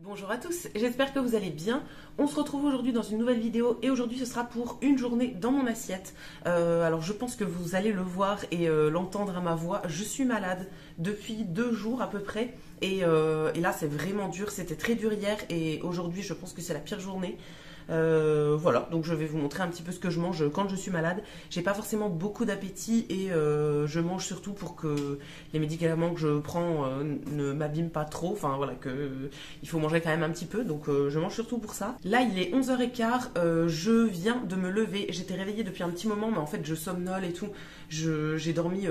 Bonjour à tous, j'espère que vous allez bien. On se retrouve aujourd'hui dans une nouvelle vidéo et aujourd'hui ce sera pour une journée dans mon assiette. Alors je pense que vous allez le voir et l'entendre à ma voix. Je suis malade depuis 2 jours à peu près et là c'est vraiment dur, c'était très dur hier et aujourd'hui je pense que c'est la pire journée. Voilà, donc je vais vous montrer un petit peu ce que je mange quand je suis malade. J'ai pas forcément beaucoup d'appétit et je mange surtout pour que les médicaments que je prends ne m'abîment pas trop. Enfin voilà, il faut manger quand même un petit peu, donc je mange surtout pour ça. Là il est 11h15, je viens de me lever. J'étais réveillée depuis un petit moment, mais en fait je somnole et tout. J'ai dormi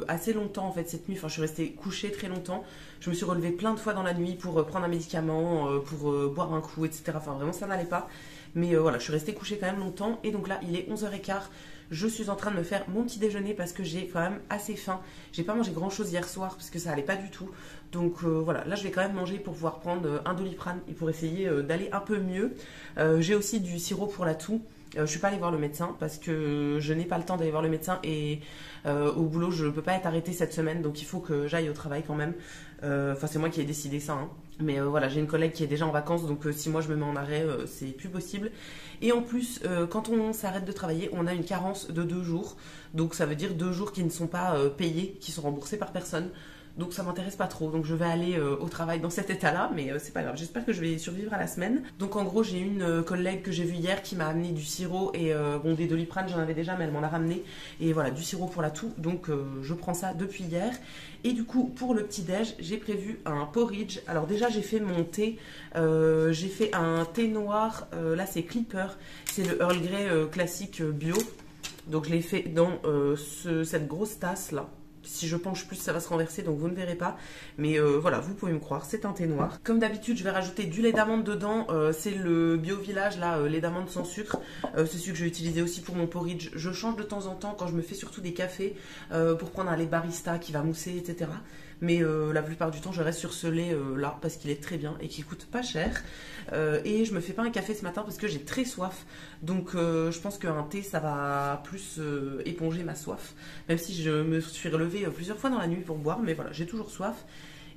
assez longtemps en fait cette nuit, enfin je suis restée couchée très longtemps. Je me suis relevée plein de fois dans la nuit pour prendre un médicament, pour boire un coup, etc. Enfin vraiment ça n'allait pas. Mais voilà, je suis restée couchée quand même longtemps. Et donc là, il est 11h15. Je suis en train de me faire mon petit déjeuner parce que j'ai quand même assez faim. J'ai pas mangé grand chose hier soir parce que ça allait pas du tout. Donc voilà, là je vais quand même manger pour pouvoir prendre un Doliprane et pour essayer d'aller un peu mieux. J'ai aussi du sirop pour la toux. Je suis pas allée voir le médecin parce que je n'ai pas le temps d'aller voir le médecin et au boulot je peux pas être arrêtée cette semaine, donc il faut que j'aille au travail quand même. Enfin c'est moi qui ai décidé ça, hein. Mais voilà, j'ai une collègue qui est déjà en vacances, donc si moi je me mets en arrêt c'est plus possible. Et en plus quand on s'arrête de travailler on a une carence de 2 jours, donc ça veut dire 2 jours qui ne sont pas payés, qui sont remboursés par personne. Donc ça m'intéresse pas trop, donc je vais aller au travail dans cet état-là, mais c'est pas grave, j'espère que je vais survivre à la semaine. Donc en gros j'ai une collègue que j'ai vue hier qui m'a amené du sirop et bon des Doliprane j'en avais déjà mais elle m'en a ramené. Et voilà, du sirop pour la toux, donc je prends ça depuis hier. Et du coup pour le petit déj j'ai prévu un porridge. Alors déjà j'ai fait mon thé, j'ai fait un thé noir, là c'est Clipper, c'est le Earl Grey classique bio. Donc je l'ai fait dans cette grosse tasse là. Si je penche plus, ça va se renverser, donc vous ne verrez pas. Mais voilà, vous pouvez me croire, c'est un thé noir. Comme d'habitude, je vais rajouter du lait d'amande dedans. C'est le Bio Village, là, lait d'amande sans sucre. C'est celui que je vais utiliser aussi pour mon porridge. Je change de temps en temps quand je me fais surtout des cafés pour prendre un lait barista qui va mousser, etc. Mais la plupart du temps, je reste sur ce lait là parce qu'il est très bien et qu'il coûte pas cher. Et je me fais pas un café ce matin parce que j'ai très soif. Donc je pense qu'un thé, ça va plus éponger ma soif. Même si je me suis relevée plusieurs fois dans la nuit pour boire, mais voilà, j'ai toujours soif.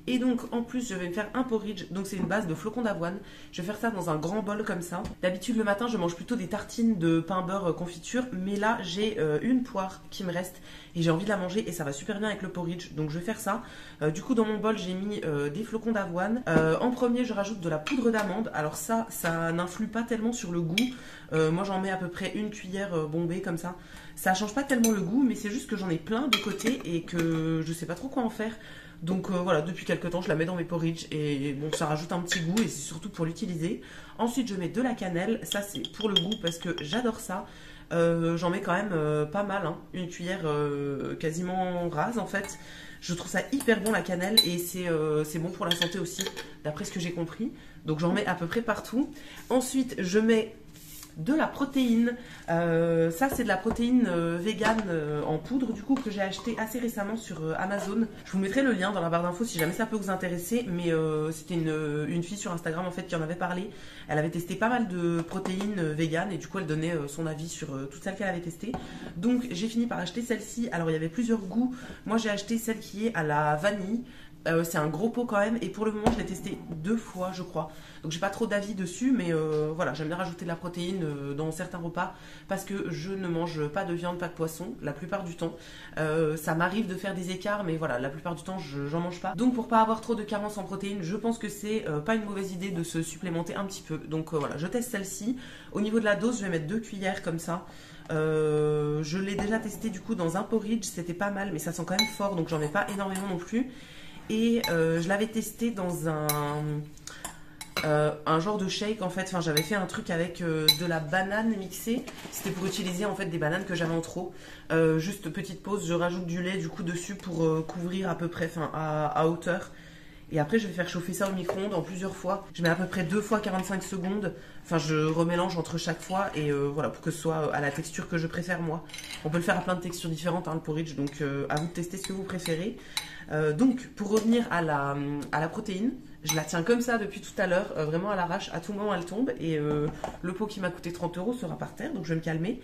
Et donc en plus je vais me faire un porridge, donc c'est une base de flocons d'avoine. Je vais faire ça dans un grand bol comme ça. D'habitude le matin je mange plutôt des tartines de pain beurre confiture, mais là j'ai une poire qui me reste et j'ai envie de la manger et ça va super bien avec le porridge, donc je vais faire ça. Du coup dans mon bol j'ai mis des flocons d'avoine. En premier je rajoute de la poudre d'amande. Alors ça n'influe pas tellement sur le goût. Moi j'en mets à peu près une cuillère bombée comme ça. Ça change pas tellement le goût, mais c'est juste que j'en ai plein de côté et que je sais pas trop quoi en faire. Donc voilà, depuis quelques temps je la mets dans mes porridge et bon ça rajoute un petit goût et c'est surtout pour l'utiliser. Ensuite je mets de la cannelle, ça c'est pour le goût parce que j'adore ça. J'en mets quand même pas mal, hein. Une cuillère quasiment rase en fait. Je trouve ça hyper bon la cannelle et c'est bon pour la santé aussi d'après ce que j'ai compris. Donc j'en mets à peu près partout. Ensuite je mets de la protéine, ça c'est de la protéine vegan en poudre du coup que j'ai acheté assez récemment sur Amazon. Je vous mettrai le lien dans la barre d'infos si jamais ça peut vous intéresser, mais c'était une fille sur Instagram en fait qui en avait parlé. Elle avait testé pas mal de protéines vegan et du coup elle donnait son avis sur toutes celles qu'elle avait testées. Donc j'ai fini par acheter celle-ci. Alors il y avait plusieurs goûts, moi j'ai acheté celle qui est à la vanille. C'est un gros pot quand même et pour le moment je l'ai testé 2 fois je crois, donc j'ai pas trop d'avis dessus, mais voilà, j'aime bien rajouter de la protéine dans certains repas parce que je ne mange pas de viande, pas de poisson la plupart du temps. Ça m'arrive de faire des écarts, mais voilà, la plupart du temps j'en mange pas, donc pour pas avoir trop de carence en protéines je pense que c'est pas une mauvaise idée de se supplémenter un petit peu. Donc voilà, je teste celle-ci. Au niveau de la dose je vais mettre 2 cuillères comme ça. Je l'ai déjà testé du coup dans un porridge, c'était pas mal mais ça sent quand même fort, donc j'en mets pas énormément non plus. Et je l'avais testé dans un genre de shake en fait. Enfin, j'avais fait un truc avec de la banane mixée. C'était pour utiliser en fait des bananes que j'avais en trop. Juste petite pause, je rajoute du lait du coup dessus pour couvrir à peu près, enfin à hauteur. Et après je vais faire chauffer ça au micro-ondes en plusieurs fois. Je mets à peu près 2 fois 45 secondes. Enfin je remélange entre chaque fois et voilà, pour que ce soit à la texture que je préfère moi. On peut le faire à plein de textures différentes hein, le porridge, donc à vous de tester ce que vous préférez. Donc pour revenir à la protéine, je la tiens comme ça depuis tout à l'heure, vraiment à l'arrache, à tout moment elle tombe et le pot qui m'a coûté 30 € sera par terre, donc je vais me calmer.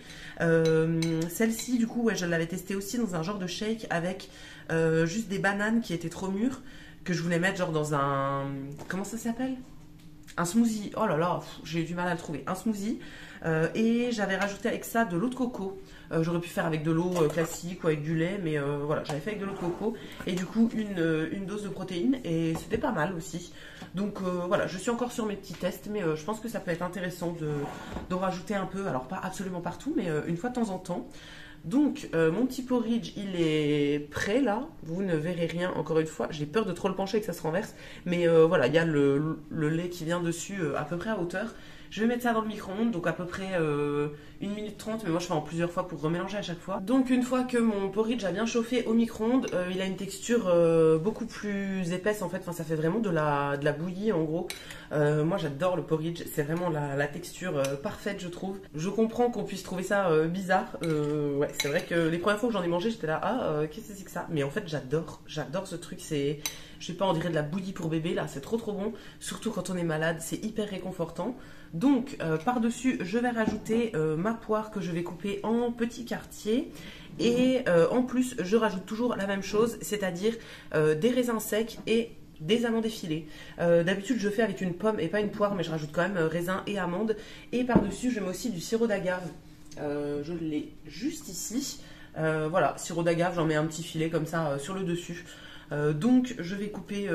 Celle-ci du coup ouais, je l'avais testée aussi dans un genre de shake avec juste des bananes qui étaient trop mûres, que je voulais mettre genre dans un... Comment ça s'appelle? Un smoothie. Oh là là, j'ai eu du mal à le trouver. Un smoothie. Et j'avais rajouté avec ça de l'eau de coco. J'aurais pu faire avec de l'eau classique ou avec du lait, mais voilà, j'avais fait avec de l'eau de coco. Et du coup, une dose de protéines, et c'était pas mal aussi. Donc voilà, je suis encore sur mes petits tests, mais je pense que ça peut être intéressant d'en rajouter un peu. Alors pas absolument partout, mais une fois de temps en temps. Donc mon petit porridge il est prêt là, vous ne verrez rien encore une fois, j'ai peur de trop le pencher et que ça se renverse, mais voilà, il y a le lait qui vient dessus à peu près à hauteur. Je vais mettre ça dans le micro-ondes, donc à peu près 1 minute 30, mais moi je fais en plusieurs fois pour remélanger à chaque fois. Donc une fois que mon porridge a bien chauffé au micro-ondes, il a une texture beaucoup plus épaisse en fait, enfin ça fait vraiment de la bouillie en gros. Moi j'adore le porridge, c'est vraiment la texture parfaite je trouve. Je comprends qu'on puisse trouver ça bizarre, ouais c'est vrai que les premières fois que j'en ai mangé j'étais là, qu'est-ce que c'est que ça? Mais en fait j'adore ce truc, c'est... Je sais pas, on dirait de la bouillie pour bébé là, c'est trop bon, surtout quand on est malade, c'est hyper réconfortant. Donc par-dessus, je vais rajouter ma poire que je vais couper en petits quartiers. Et en plus, je rajoute toujours la même chose, c'est-à-dire des raisins secs et des amandes effilées. D'habitude, je fais avec une pomme et pas une poire, mais je rajoute quand même raisins et amandes. Et par-dessus, je mets aussi du sirop d'agave. Je l'ai juste ici. Voilà, sirop d'agave, j'en mets un petit filet comme ça sur le dessus. Donc je vais couper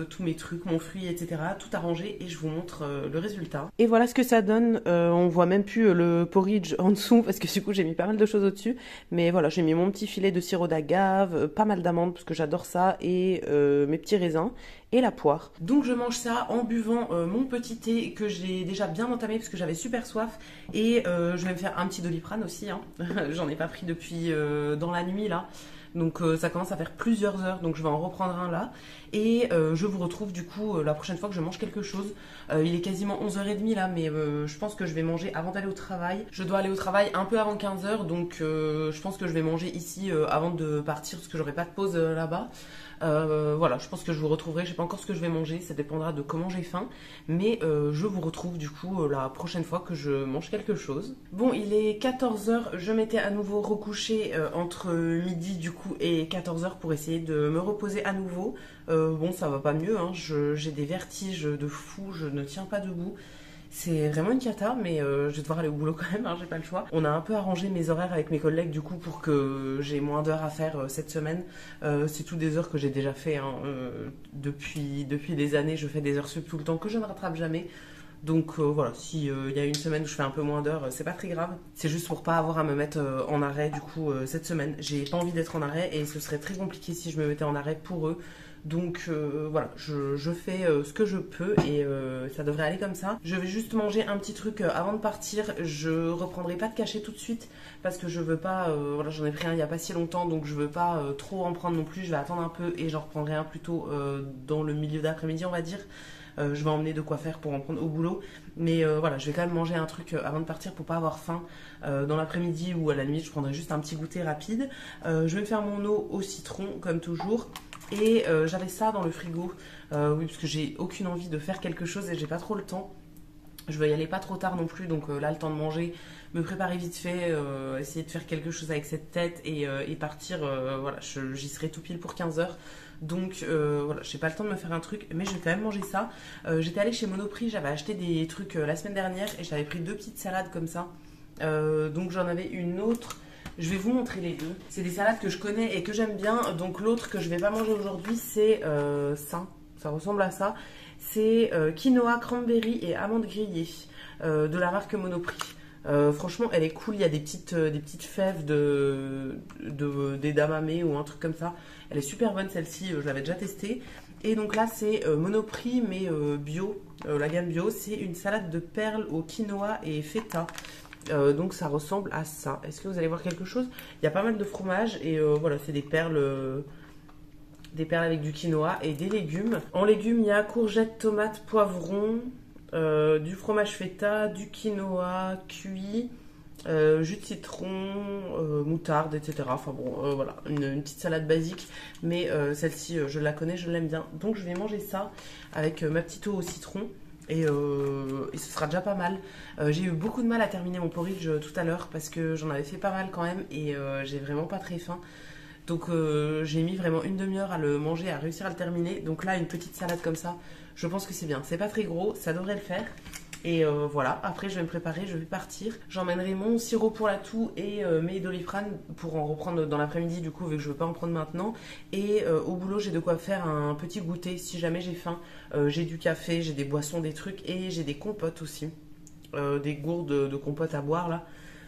tous mes trucs, mon fruit, etc. Tout arranger et je vous montre le résultat. Et voilà ce que ça donne. On voit même plus le porridge en dessous parce que du coup j'ai mis pas mal de choses au-dessus. Mais voilà, j'ai mis mon petit filet de sirop d'agave, pas mal d'amandes parce que j'adore ça et mes petits raisins et la poire. Donc je mange ça en buvant mon petit thé que j'ai déjà bien entamé parce que j'avais super soif. Et je vais me faire un petit Doliprane aussi. Hein. J'en ai pas pris depuis dans la nuit là. Donc ça commence à faire plusieurs heures, donc je vais en reprendre un là. Et je vous retrouve du coup la prochaine fois que je mange quelque chose. Il est quasiment 11h30 là, mais je pense que je vais manger avant d'aller au travail. Je dois aller au travail un peu avant 15h, donc je pense que je vais manger ici avant de partir parce que j'aurai pas de pause là-bas. Voilà, je pense que je vous retrouverai, je sais pas encore ce que je vais manger, ça dépendra de comment j'ai faim, mais je vous retrouve du coup la prochaine fois que je mange quelque chose. Bon, il est 14h, je m'étais à nouveau recouchée entre midi du coup et 14h pour essayer de me reposer à nouveau. Bon, ça va pas mieux, hein. J'ai des vertiges de fou, je ne tiens pas debout. C'est vraiment une cata, mais je vais devoir aller au boulot quand même, hein, j'ai pas le choix. On a un peu arrangé mes horaires avec mes collègues du coup pour que j'ai moins d'heures à faire cette semaine. C'est toutes des heures que j'ai déjà fait, hein, depuis des années, je fais des heures sup tout le temps que je ne rattrape jamais. Donc voilà, si y a une semaine où je fais un peu moins d'heures, c'est pas très grave. C'est juste pour pas avoir à me mettre en arrêt du coup cette semaine. J'ai pas envie d'être en arrêt et ce serait très compliqué si je me mettais en arrêt pour eux. Donc voilà, je fais ce que je peux et ça devrait aller comme ça. Je vais juste manger un petit truc avant de partir. Je reprendrai pas de cachet tout de suite parce que je veux pas, voilà, j'en ai pris un il y a pas si longtemps, donc je veux pas trop en prendre non plus. Je vais attendre un peu et j'en reprendrai un plutôt dans le milieu d'après-midi on va dire. Je vais emmener de quoi faire pour en prendre au boulot. Mais voilà, je vais quand même manger un truc avant de partir pour pas avoir faim dans l'après-midi ou à la limite je prendrai juste un petit goûter rapide. Je vais me faire mon eau au citron comme toujours. Et j'avais ça dans le frigo, oui, parce que j'ai aucune envie de faire quelque chose et j'ai pas trop le temps. Je veux y aller pas trop tard non plus, donc là, le temps de manger, me préparer vite fait, essayer de faire quelque chose avec cette tête et partir. Voilà, j'y serai tout pile pour 15h. Donc voilà, j'ai pas le temps de me faire un truc, mais je vais quand même manger ça. J'étais allée chez Monoprix, j'avais acheté des trucs la semaine dernière et j'avais pris 2 petites salades comme ça. Donc j'en avais une autre. Je vais vous montrer les deux. C'est des salades que je connais et que j'aime bien. Donc l'autre que je vais pas manger aujourd'hui, c'est ça ressemble à ça. C'est quinoa, cranberry et amandes grillées de la marque Monoprix. Franchement, elle est cool. Il y a des petites fèves d'edamame ou un truc comme ça. Elle est super bonne celle-ci. Je l'avais déjà testée. Et donc là, c'est Monoprix mais bio. La gamme bio, c'est une salade de perles au quinoa et feta. Donc ça ressemble à ça. Est-ce que vous allez voir quelque chose? Il y a pas mal de fromage et voilà, c'est des perles avec du quinoa et des légumes. En légumes, il y a courgettes, tomates, poivrons, du fromage feta, du quinoa cuit, jus de citron, moutarde, etc. Enfin bon, voilà, une petite salade basique, mais celle-ci, je la connais, je l'aime bien. Donc je vais manger ça avec ma petite eau au citron. Et ce sera déjà pas mal. J'ai eu beaucoup de mal à terminer mon porridge tout à l'heure parce que j'en avais fait pas mal quand même et j'ai vraiment pas très faim. Donc j'ai mis vraiment une demi-heure à le manger, à réussir à le terminer. Donc là, une petite salade comme ça, je pense que c'est bien. C'est pas très gros, ça devrait le faire. Et voilà, après je vais me préparer, je vais partir. J'emmènerai mon sirop pour la toux et mes Doliprane pour en reprendre dans l'après-midi du coup, vu que je ne veux pas en prendre maintenant. Et au boulot, j'ai de quoi faire un petit goûter si jamais j'ai faim. J'ai du café, j'ai des boissons, des trucs et j'ai des compotes aussi. Des gourdes de compote à boire là.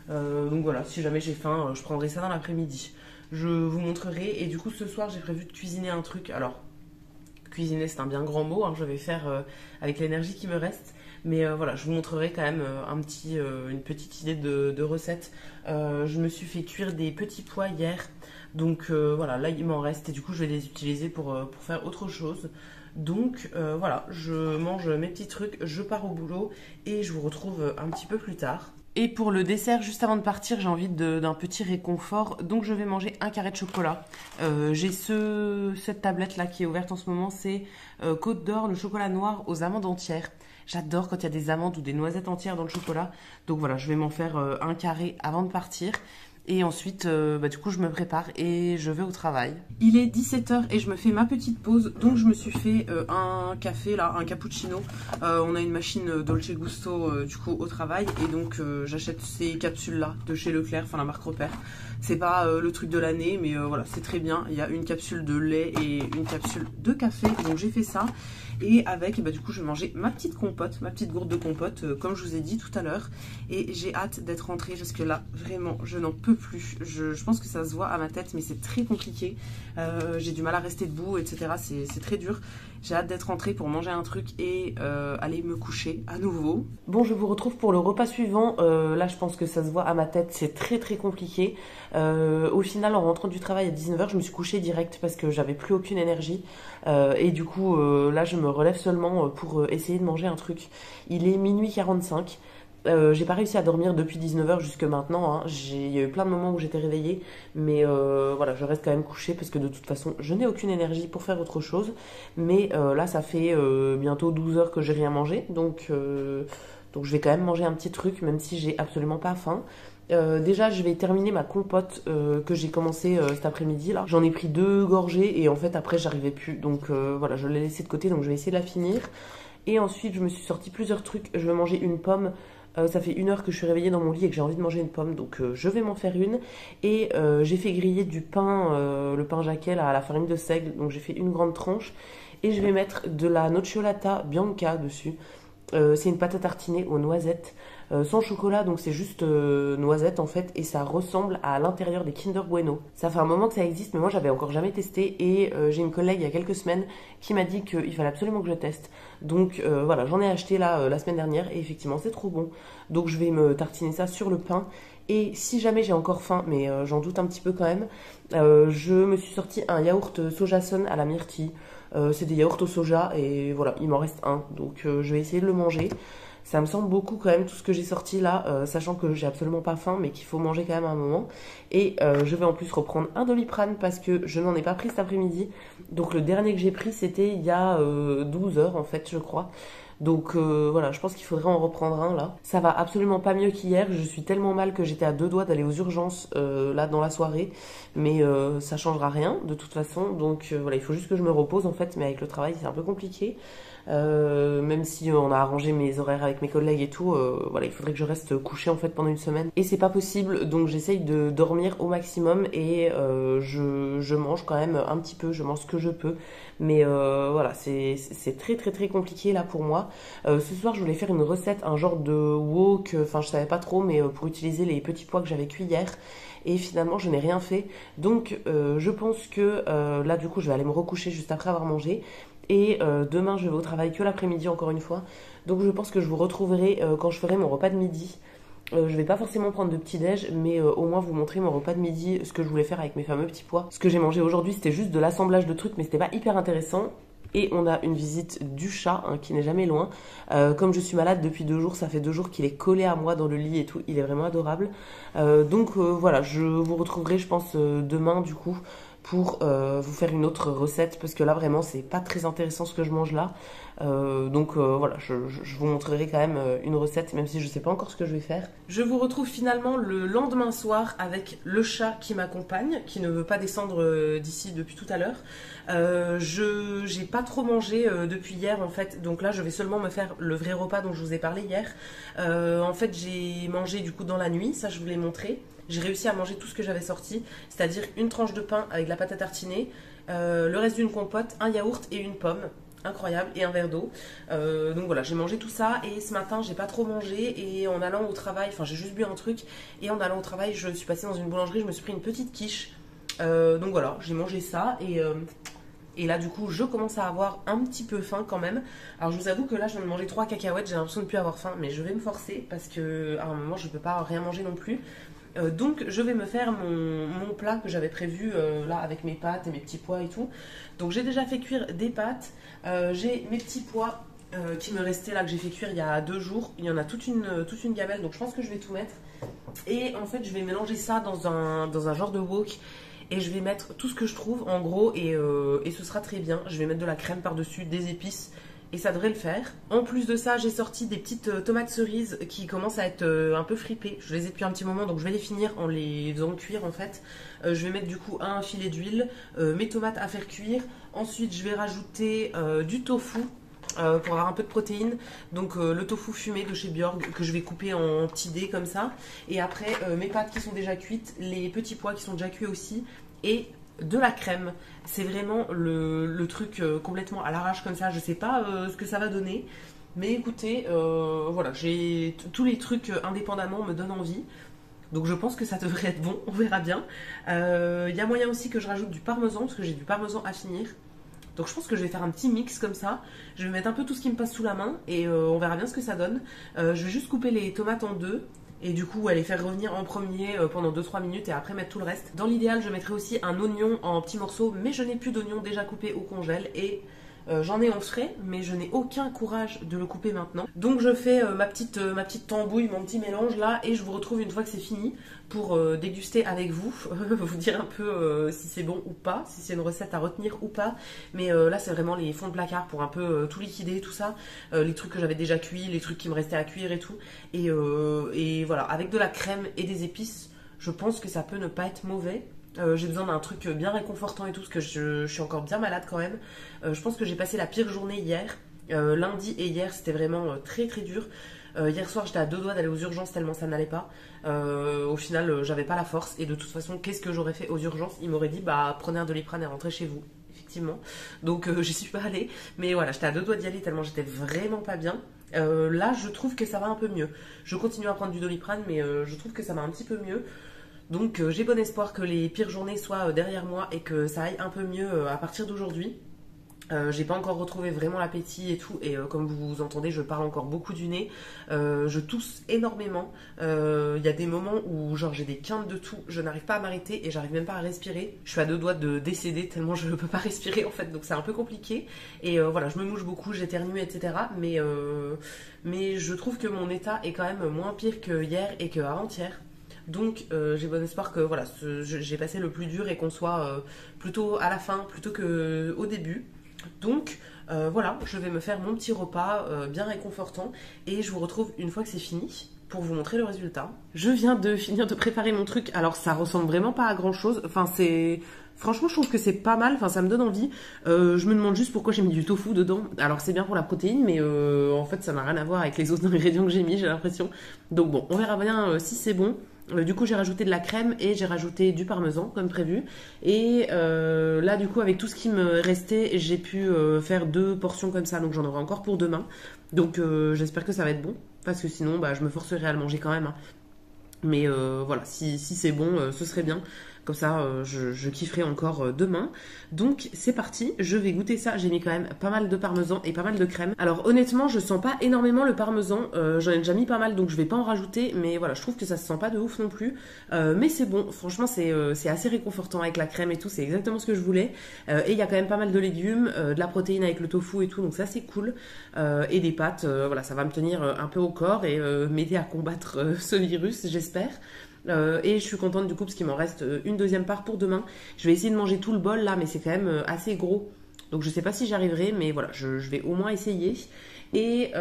Donc voilà, si jamais j'ai faim, je prendrai ça dans l'après-midi. Je vous montrerai. Et du coup, ce soir, j'ai prévu de cuisiner un truc. Alors, cuisiner, c'est un bien grand mot, hein, je vais faire avec l'énergie qui me reste. Mais voilà, je vous montrerai quand même une petite idée de recette. Je me suis fait cuire des petits pois hier. Donc voilà, là il m'en reste et du coup je vais les utiliser pour faire autre chose. Donc voilà, je mange mes petits trucs, je pars au boulot et je vous retrouve un petit peu plus tard. Et pour le dessert, juste avant de partir, j'ai envie d'un petit réconfort. Donc je vais manger un carré de chocolat. J'ai cette tablette là qui est ouverte en ce moment, c'est Côte d'Or, le chocolat noir aux amandes entières. J'adore quand il y a des amandes ou des noisettes entières dans le chocolat. Donc voilà, je vais m'en faire un carré avant de partir. Et ensuite, du coup, je me prépare et je vais au travail. Il est 17h et je me fais ma petite pause. Donc, je me suis fait un café, là, un cappuccino. On a une machine Dolce Gusto, du coup, au travail. Et donc, j'achète ces capsules-là de chez Leclerc, enfin la marque Repère. C'est pas le truc de l'année, mais voilà, c'est très bien. Il y a une capsule de lait et une capsule de café. Donc, j'ai fait ça. Et avec, du coup, je vais manger ma petite compote, ma petite gourde de compote, comme je vous ai dit tout à l'heure. Et j'ai hâte d'être rentrée parce que là, vraiment, je n'en peux plus. Je pense que ça se voit à ma tête, mais c'est très compliqué. J'ai du mal à rester debout, etc. C'est très dur. J'ai hâte d'être rentrée pour manger un truc et aller me coucher à nouveau. Bon, je vous retrouve pour le repas suivant. Là, je pense que ça se voit à ma tête. C'est très, très compliqué. Au final, en rentrant du travail à 19h, je me suis couchée direct parce que j'avais plus aucune énergie. Et du coup, là, je me relève seulement pour essayer de manger un truc. Il est minuit 45. J'ai pas réussi à dormir depuis 19h jusque maintenant, hein. Il y a eu plein de moments où j'étais réveillée, mais voilà, je reste quand même couchée parce que de toute façon, je n'ai aucune énergie pour faire autre chose. Mais là, ça fait bientôt 12 heures que j'ai rien mangé, donc je vais quand même manger un petit truc, même si j'ai absolument pas faim. Déjà, je vais terminer ma compote que j'ai commencé cet après-midi là. J'en ai pris 2 gorgées et en fait après j'arrivais plus, donc voilà, je l'ai laissée de côté, donc je vais essayer de la finir. Et ensuite, je me suis sorti plusieurs trucs. Je vais manger une pomme. Ça fait 1 heure que je suis réveillée dans mon lit et que j'ai envie de manger une pomme, donc je vais m'en faire une. Et j'ai fait griller du pain, le pain jaquet à la farine de seigle, donc j'ai fait une grande tranche. Et je vais mettre de la nocciolata bianca dessus. C'est une pâte à tartiner aux noisettes, sans chocolat, donc c'est juste noisettes en fait, et ça ressemble à l'intérieur des Kinder Bueno. Ça fait un moment que ça existe, mais moi j'avais encore jamais testé, et j'ai une collègue il y a quelques semaines qui m'a dit qu'il fallait absolument que je teste. Donc voilà, j'en ai acheté là la semaine dernière, et effectivement c'est trop bon. Donc je vais me tartiner ça sur le pain. Et si jamais j'ai encore faim, mais j'en doute un petit peu quand même, je me suis sorti un yaourt sojason à la myrtille. C'est des yaourts au soja et voilà, il m'en reste un. Donc je vais essayer de le manger. Ça me semble beaucoup quand même tout ce que j'ai sorti là, sachant que j'ai absolument pas faim, mais qu'il faut manger quand même un moment. Et je vais en plus reprendre un Doliprane parce que je n'en ai pas pris cet après-midi. Donc le dernier que j'ai pris, c'était il y a 12 heures en fait, je crois. Donc voilà, je pense qu'il faudrait en reprendre un là. Ça va absolument pas mieux qu'hier. Je suis tellement mal que j'étais à 2 doigts d'aller aux urgences là dans la soirée. Mais ça changera rien de toute façon. Donc voilà, il faut juste que je me repose en fait. Mais avec le travail, c'est un peu compliqué. Même si on a arrangé mes horaires avec mes collègues et tout, voilà, il faudrait que je reste couchée en fait pendant une semaine. Et c'est pas possible, donc j'essaye de dormir au maximum et je mange quand même un petit peu, je mange ce que je peux. Mais voilà, c'est très très très compliqué là pour moi. Ce soir, je voulais faire une recette, un genre de wok, enfin je savais pas trop, mais pour utiliser les petits pois que j'avais cuits hier. Et finalement, je n'ai rien fait. Donc je pense que là du coup, je vais aller me recoucher juste après avoir mangé. Et demain, je vais au travail que l'après-midi, encore une fois. Donc, je pense que je vous retrouverai quand je ferai mon repas de midi. Je vais pas forcément prendre de petit-déj, mais au moins vous montrer mon repas de midi, ce que je voulais faire avec mes fameux petits pois. Ce que j'ai mangé aujourd'hui, c'était juste de l'assemblage de trucs, mais c'était pas hyper intéressant. Et on a une visite du chat, hein, qui n'est jamais loin. Comme je suis malade depuis 2 jours, ça fait 2 jours qu'il est collé à moi dans le lit et tout. Il est vraiment adorable. Donc voilà, je vous retrouverai, je pense, demain, du coup, pour vous faire une autre recette, parce que là vraiment c'est pas très intéressant ce que je mange là. Voilà, je vous montrerai quand même une recette, même si je ne sais pas encore ce que je vais faire. Je vous retrouve finalement le lendemain soir avec le chat qui m'accompagne, qui ne veut pas descendre d'ici depuis tout à l'heure. J'ai pas trop mangé depuis hier en fait, donc là je vais seulement me faire le vrai repas dont je vous ai parlé hier. En fait j'ai mangé du coup dans la nuit, ça je vous l'ai montré. J'ai réussi à manger tout ce que j'avais sorti, c'est-à-dire une tranche de pain avec de la pâte à tartiner, le reste d'une compote, un yaourt et une pomme. Incroyable, et un verre d'eau. Donc voilà, j'ai mangé tout ça et ce matin j'ai pas trop mangé et en allant au travail, enfin j'ai juste bu un truc et en allant au travail je suis passée dans une boulangerie, je me suis pris une petite quiche. Donc voilà, j'ai mangé ça et là du coup je commence à avoir un petit peu faim quand même. Alors je vous avoue que là je viens de manger 3 cacahuètes, j'ai l'impression de ne plus avoir faim mais je vais me forcer parce que à un moment je peux pas rien manger non plus. Donc je vais me faire mon plat que j'avais prévu là avec mes pâtes et mes petits pois et tout. Donc j'ai déjà fait cuire des pâtes, j'ai mes petits pois qui me restaient là que j'ai fait cuire il y a 2 jours. Il y en a toute une gamelle donc je pense que je vais tout mettre. Et en fait je vais mélanger ça dans un genre de wok. Et je vais mettre tout ce que je trouve en gros et ce sera très bien. Je vais mettre de la crème par-dessus, des épices et ça devrait le faire. En plus de ça, j'ai sorti des petites tomates cerises qui commencent à être un peu fripées. Je les ai depuis un petit moment donc je vais les finir en les faisant cuire en fait. Je vais mettre du coup un filet d'huile, mes tomates à faire cuire. Ensuite je vais rajouter du tofu. Pour avoir un peu de protéines, donc le tofu fumé de chez Bjorg que je vais couper en petits dés comme ça, et après mes pâtes qui sont déjà cuites, les petits pois qui sont déjà cuits aussi, et de la crème. C'est vraiment le truc complètement à l'arrache comme ça, je sais pas ce que ça va donner, mais écoutez, voilà, tous les trucs indépendamment me donnent envie. Donc je pense que ça devrait être bon, on verra bien. Il y a moyen aussi que je rajoute du parmesan, parce que j'ai du parmesan à finir. Donc je pense que je vais faire un petit mix comme ça. Je vais mettre un peu tout ce qui me passe sous la main et on verra bien ce que ça donne. Je vais juste couper les tomates en deux et du coup les faire revenir en premier pendant 2-3 minutes et après mettre tout le reste. Dans l'idéal je mettrai aussi un oignon en petits morceaux, mais je n'ai plus d'oignon déjà coupé au congèle et j'en ai en frais, mais je n'ai aucun courage de le couper maintenant. Donc je fais ma petite tambouille, mon petit mélange là, et je vous retrouve une fois que c'est fini pour déguster avec vous, vous dire un peu si c'est bon ou pas, si c'est une recette à retenir ou pas. Mais là c'est vraiment les fonds de placard pour un peu tout liquider, tout ça, les trucs que j'avais déjà cuits, les trucs qui me restaient à cuire et tout. Et voilà, avec de la crème et des épices, je pense que ça peut ne pas être mauvais. J'ai besoin d'un truc bien réconfortant et tout, parce que je suis encore bien malade quand même. Je pense que j'ai passé la pire journée hier. Lundi et hier, c'était vraiment très très dur. Hier soir, j'étais à 2 doigts d'aller aux urgences tellement ça n'allait pas. Au final, j'avais pas la force. Et de toute façon, qu'est-ce que j'aurais fait aux urgences? Ils m'auraient dit, bah prenez un Doliprane et rentrez chez vous. Effectivement. Donc j'y suis pas allée. Mais voilà, j'étais à 2 doigts d'y aller tellement j'étais vraiment pas bien. Là, je trouve que ça va un peu mieux. Je continue à prendre du Doliprane, mais je trouve que ça va un petit peu mieux. Donc j'ai bon espoir que les pires journées soient derrière moi et que ça aille un peu mieux à partir d'aujourd'hui. J'ai pas encore retrouvé vraiment l'appétit et tout, et comme vous entendez, je parle encore beaucoup du nez. Je tousse énormément. Il y a des moments où genre j'ai des quintes de toux, je n'arrive pas à m'arrêter et j'arrive même pas à respirer. Je suis à 2 doigts de décéder tellement je ne peux pas respirer en fait, donc c'est un peu compliqué. Et voilà, je me mouche beaucoup, j'éternue, etc. Mais je trouve que mon état est quand même moins pire que hier et que avant-hier. Donc j'ai bon espoir que voilà, j'ai passé le plus dur et qu'on soit plutôt à la fin plutôt qu'au début. Donc voilà, je vais me faire mon petit repas bien réconfortant et je vous retrouve une fois que c'est fini pour vous montrer le résultat. Je viens de finir de préparer mon truc, alors ça ressemble vraiment pas à grand chose, enfin c'est... Franchement, je trouve que c'est pas mal, enfin ça me donne envie. Je me demande juste pourquoi j'ai mis du tofu dedans. Alors c'est bien pour la protéine, mais en fait ça n'a rien à voir avec les autres ingrédients que j'ai mis, j'ai l'impression. Donc bon, on verra bien si c'est bon. Du coup j'ai rajouté de la crème et j'ai rajouté du parmesan comme prévu. Et là du coup avec tout ce qui me restait, j'ai pu faire 2 portions comme ça, donc j'en aurai encore pour demain. Donc j'espère que ça va être bon, parce que sinon bah, je me forcerai à le manger quand même. Hein. Mais voilà, si c'est bon, ce serait bien. Comme ça, je kifferai encore demain. Donc, c'est parti. Je vais goûter ça. J'ai mis quand même pas mal de parmesan et pas mal de crème. Alors, honnêtement, je sens pas énormément le parmesan. J'en ai déjà mis pas mal, donc je vais pas en rajouter. Mais voilà, je trouve que ça se sent pas de ouf non plus. Mais c'est bon. Franchement, c'est assez réconfortant avec la crème et tout. C'est exactement ce que je voulais. Et il y a quand même pas mal de légumes, de la protéine avec le tofu et tout. Donc ça, c'est cool. Et des pâtes. Voilà, ça va me tenir un peu au corps et m'aider à combattre ce virus, j'espère. Et je suis contente du coup parce qu'il m'en reste une deuxième part pour demain. Je vais essayer de manger tout le bol là, mais c'est quand même assez gros. Donc je sais pas si j'y arriverai, mais voilà, je vais au moins essayer. Et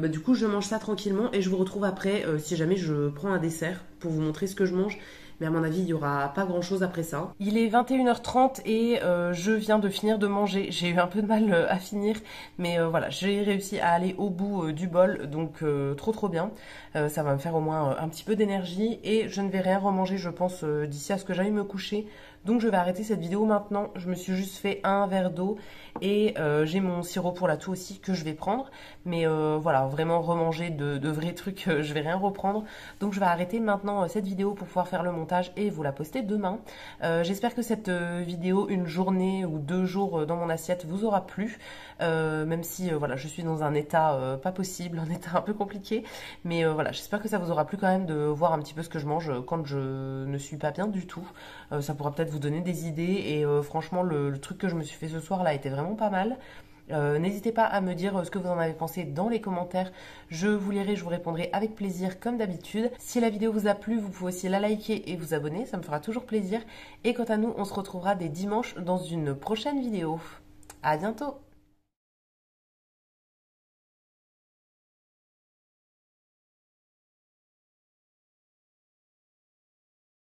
du coup, je mange ça tranquillement et je vous retrouve après si jamais je prends un dessert pour vous montrer ce que je mange. Mais à mon avis, il n'y aura pas grand chose après ça. Il est 21h30 et je viens de finir de manger. J'ai eu un peu de mal à finir, mais voilà, j'ai réussi à aller au bout du bol, donc trop bien. Ça va me faire au moins un petit peu d'énergie et je ne vais rien remanger, je pense, d'ici à ce que j'aille me coucher. Donc je vais arrêter cette vidéo maintenant. Je me suis juste fait un verre d'eau et j'ai mon sirop pour la toux aussi que je vais prendre. Mais voilà, vraiment remanger de vrais trucs, je vais rien reprendre. Donc je vais arrêter maintenant cette vidéo pour pouvoir faire le montage et vous la poster demain. J'espère que cette vidéo, une journée ou 2 jours dans mon assiette, vous aura plu. Même si voilà, je suis dans un état pas possible, un état un peu compliqué. Mais voilà, j'espère que ça vous aura plu quand même de voir un petit peu ce que je mange quand je ne suis pas bien du tout. Ça pourra peut-être vous donner des idées et franchement le truc que je me suis fait ce soir là était vraiment pas mal. N'hésitez pas à me dire ce que vous en avez pensé dans les commentaires. Je vous lirai, je vous répondrai avec plaisir comme d'habitude. Si la vidéo vous a plu, vous pouvez aussi la liker et vous abonner, ça me fera toujours plaisir. Et quant à nous, on se retrouvera dès dimanche dans une prochaine vidéo. À bientôt!